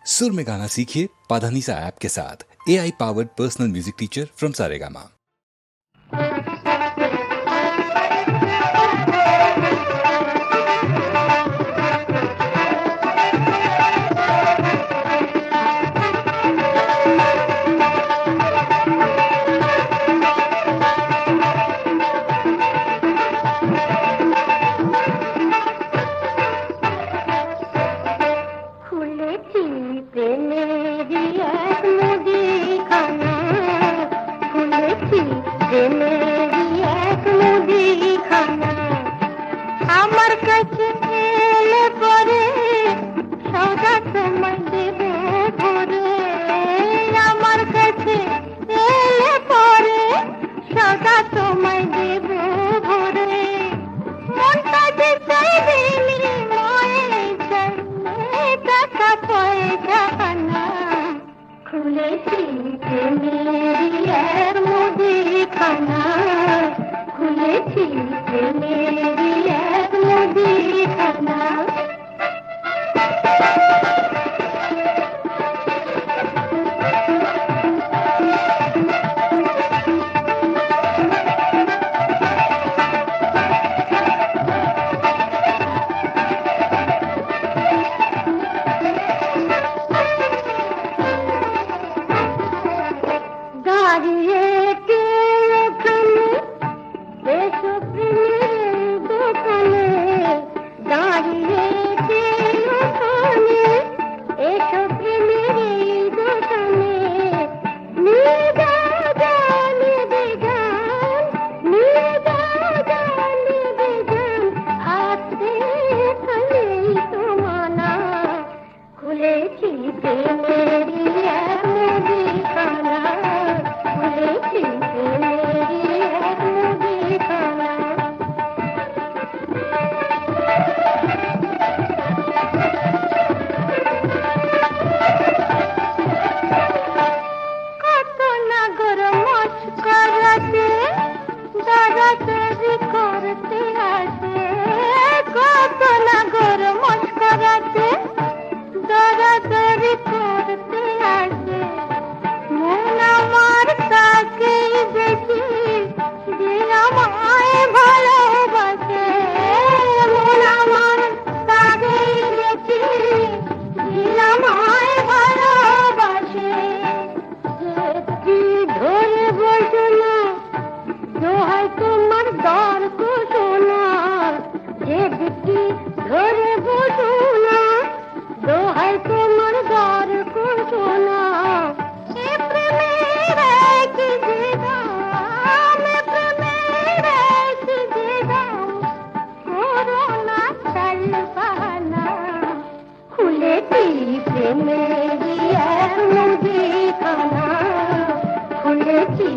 सुर में गाना सीखिए पाधानीसा ऐप के साथ। AI powered personal music teacher from Saregama. আমার কাছে এলে পরে সদা তোমায় দেব ভরে, আমার কাছে এলে পরে সদা তোমায় দেব ভরে, মনটা যে চাইবে নির্ময়ে চাইলে টাকা পয়সা না, খুলেছি প্রেমের এক মুদিখানা, খুলেছি প্রেমের এক মুদিখানা। দাঁড়িয়ে কে ওখানে এসো প্রেমের দোকানে, দাঁড়িয়ে কে ওখানে এসো প্রেমের দোকানে, নিয়ে যাও গান নেবে গান, নিয়ে যাও গান নেবে গান, আসতে খালেই তো মানা, খুলেছি প্রেমের এক মুদিখানা, খুলেছি প্রেমের এক মুদিখানা। কত নাগর মস্করাতে দাদাদারি করতে আসে, কত নাগর মস্করাতে দাদাদারি করতে আসে, মন আমার তাকেই বেশি যে আমায় ভালোবাসে, মন আমার তাকেই বেশি যে আমায় ভালোবাসে, যেটি ধরে বসো না দোহাই তোমার দর ঘোষণা, যেটি ধরে বসো না দোহাই তোমার দর ঘোষণা, এ প্রেমের এক যে দাম, এ প্রেমের এক যে দাম, করোনা চালবানা, খুলেছি প্রেমের এক মুদিখানা, খুলেছি